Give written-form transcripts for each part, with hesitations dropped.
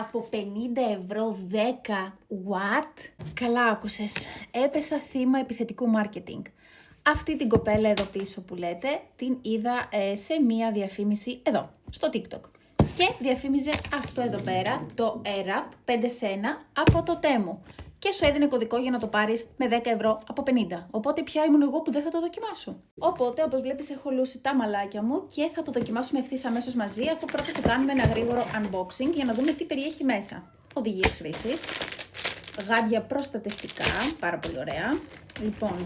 Από 50 ευρώ 10 watt. Καλά άκουσες. Έπεσα θύμα επιθετικού marketing. Αυτή την κοπέλα εδώ πίσω που λέτε, την είδα σε μία διαφήμιση εδώ, στο TikTok. Και διαφήμιζε αυτό εδώ πέρα, το AirUp 5 σε 1 από το Temu. Και σου έδινε κωδικό για να το πάρεις με 10 ευρώ από 50. Οπότε πια ήμουν εγώ που δεν θα το δοκιμάσω. Οπότε, όπως βλέπεις, έχω λούσει τα μαλάκια μου και θα το δοκιμάσουμε ευθύς αμέσως μαζί, αφού πρώτα του κάνουμε ένα γρήγορο unboxing για να δούμε τι περιέχει μέσα. Οδηγίες χρήσης, γάντια προστατευτικά, πάρα πολύ ωραία. Λοιπόν,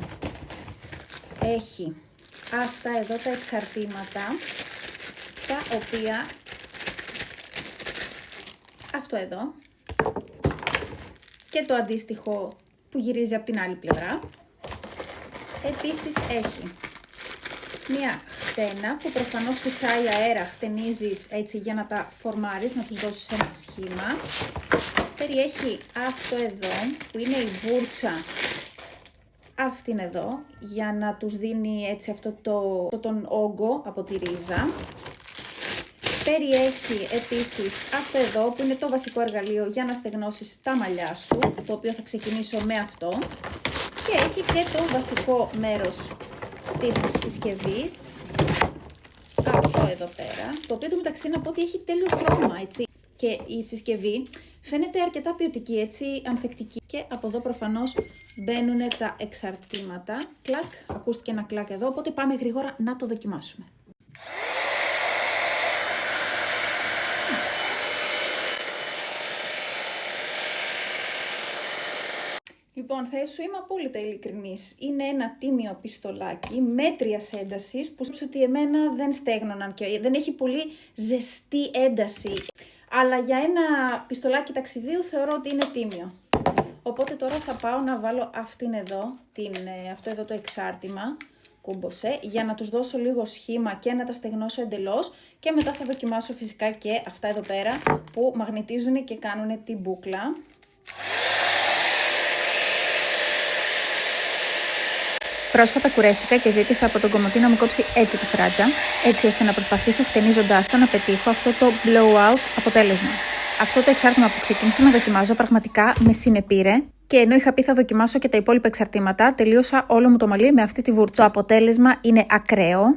έχει αυτά εδώ τα εξαρτήματα, τα οποία, αυτό εδώ, και το αντίστοιχο που γυρίζει από την άλλη πλευρά. Επίσης έχει μία χτένα που προφανώς φυσάει αέρα, χτενίζεις έτσι για να τα φορμάρεις, να τους δώσεις ένα σχήμα. Περιέχει αυτό εδώ που είναι η βούρτσα, αυτήν εδώ, για να τους δίνει έτσι αυτό τον όγκο από τη ρίζα. Περιέχει επίσης αυτό εδώ που είναι το βασικό εργαλείο για να στεγνώσεις τα μαλλιά σου, το οποίο θα ξεκινήσω με αυτό. Και έχει και το βασικό μέρος της συσκευής, αυτό εδώ πέρα, το οποίο μεταξύ να πω ότι έχει τέλειο χρώμα, έτσι. Και η συσκευή φαίνεται αρκετά ποιοτική, έτσι, ανθεκτική. Και από εδώ προφανώς μπαίνουν τα εξαρτήματα. Κλακ, ακούστηκε ένα κλακ εδώ, οπότε πάμε γρήγορα να το δοκιμάσουμε. Λοιπόν, θα σου είμαι απόλυτα ειλικρινής. Είναι ένα τίμιο πιστολάκι μέτριας έντασης που ότι εμένα δεν στέγνωναν και δεν έχει πολύ ζεστή ένταση. Αλλά για ένα πιστολάκι ταξιδίου θεωρώ ότι είναι τίμιο. Οπότε τώρα θα πάω να βάλω αυτήν εδώ, αυτό εδώ το εξάρτημα, κούμποσε, για να τους δώσω λίγο σχήμα και να τα στεγνώσω εντελώς. Και μετά θα δοκιμάσω φυσικά και αυτά εδώ πέρα που μαγνητίζουν και κάνουν την μπούκλα. Πρόσφατα κουρεύτηκα και ζήτησα από τον κομμωτή να μου κόψει έτσι τη φράτζα, έτσι ώστε να προσπαθήσω χτενίζοντάς το να πετύχω αυτό το blowout αποτέλεσμα. Αυτό το εξάρτημα που ξεκίνησα να δοκιμάζω πραγματικά με συνεπήρε και ενώ είχα πει θα δοκιμάσω και τα υπόλοιπα εξαρτήματα, τελείωσα όλο μου το μαλλί με αυτή τη βούρτσα. Το αποτέλεσμα είναι ακραίο.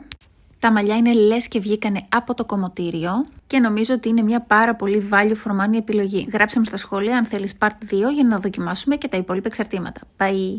Τα μαλλιά είναι λες και βγήκανε από το κομμωτήριο και νομίζω ότι είναι μια πάρα πολύ value for money επιλογή. Γράψτε μου στα σχόλια αν θέλεις part 2 για να δοκιμάσουμε και τα υπόλοιπα εξαρτήματα. Bye!